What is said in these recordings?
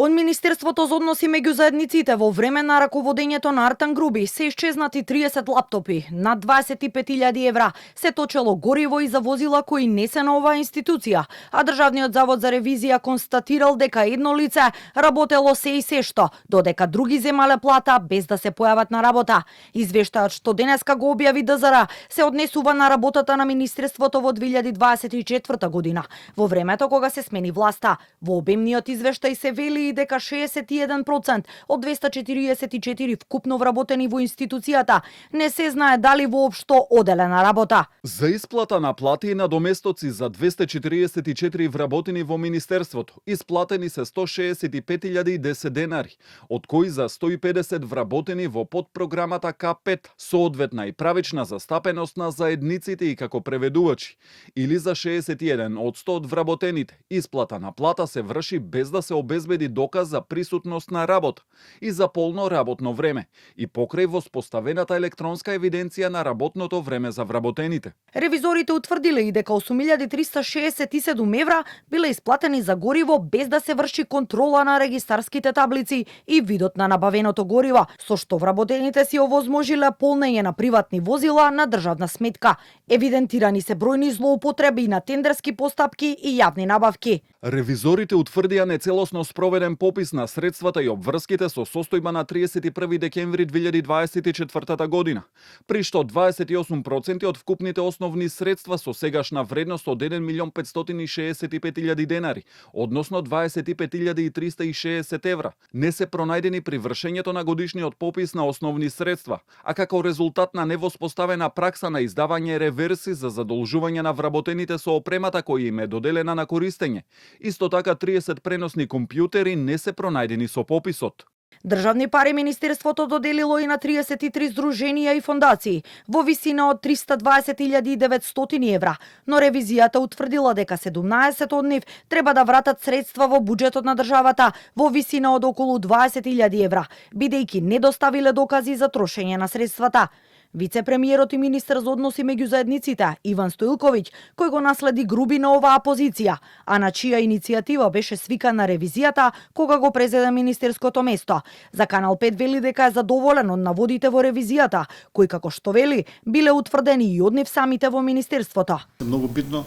Од Министерството за односи меѓу заедниците во време на раководењето на Артан Груби се исчезнати 30 лаптопи, над 25.000 евра, се точело гориво и за возила кои не се на оваа институција, а Државниот завод за ревизија констатирал дека едно лице работело се и се што, додека други земале плата без да се појават на работа. Извештајот што денеска го објави ДЗР се однесува на работата на Министерството во 2024 година, во времето кога се смени власта. Во обемниот извештај се вели и дека 61% од 244 вкупно вработени во институцијата не се знае дали воопшто оделе на работа. За исплата на плати и надоместоци за 244 вработени во Министерството, исплатени се 165.010 денари, од кои за 150 вработени во подпрограмата К5, соодветна и правична застапеност на заедниците и како преведувачи, или за 61 од 100 од вработените, исплата на плата се врши без да се обезбеди доказ за присутност на работа и за полно работно време и покрај воспоставената електронска евиденција на работното време за вработените. Ревизорите утврдиле и дека 8.367 евра биле исплатени за гориво без да се врши контрола на регистарските таблици и видот на набавеното гориво, со што вработените си овозможиле полнење на приватни возила на државна сметка. Евидентирани се бројни злоупотреби на тендерски постапки и јавни набавки. Ревизорите утврдија нецелосно спроведен попис на средствата и обврските со состојба на 31 декември 2024 година, при што 28% од вкупните основни средства со сегашна вредност од 1.565.000 денари, односно 25.360 евра, не се пронајдени при вршењето на годишниот попис на основни средства, а како резултат на невоспоставена пракса на издавање реверси за задолжување на вработените со опремата која им е доделена на користење. Исто така 30 преносни компјутери не се пронајдени со пописот. Државни пари Министерството доделило и на 33 здруженија и фондации во висина од 320.900 евра, но ревизијата утврдила дека 17 од нив треба да вратат средства во буџетот на државата во висина од околу 20.000 евра, бидејќи не доставиле докази за трошење на средствата. Вице-премиерот и министер за односи меѓу заедниците Иван Стоилковиќ, кој го наследи Груби на оваа позиција, а на чија иницијатива беше свикана ревизијата кога го презеде министерското место. За Канал 5 вели дека е задоволен од наводите во ревизијата, кои како што вели биле утврдени и од нив самите во министерството. Многу битно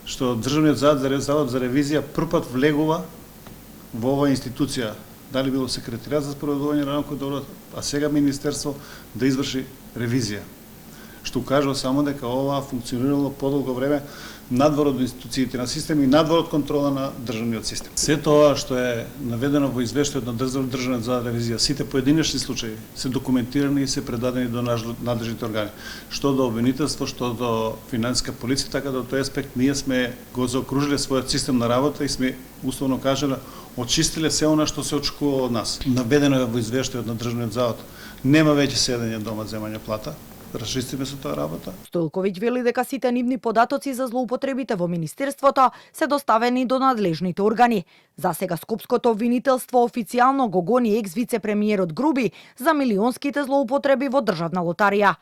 што Државниот завод за ревизија првпат влегува во оваа институција, дали било секретаријат за спроведување на рамкот добро, а сега министерство да изврши ревизија. Што кажува само дека ова функционирало подолго време надвор од институциите на систем и надвор од контрола на државниот систем. Се тоа што е наведено во извештајот на Државниот завод за ревизија, сите поединечни случаи се документирани и се предадени до надлежните органи. Што до обвинителство, што до финансиска полиција, така да тој аспект ние сме го заокружиле својот систем на работа и сме условно кажале очистиле се она што се очекува од нас. Наведено е во извештајот на Државниот завод, нема веќе седење дома земање плата. Расчистиме со таа работа. Стоилковиќ вели дека сите нивни податоци за злоупотребите во министерството се доставени до надлежните органи. За сега Скопското обвинителство официјално го гони екс вице-премиерот Груби за милионските злоупотреби во државна лотарија.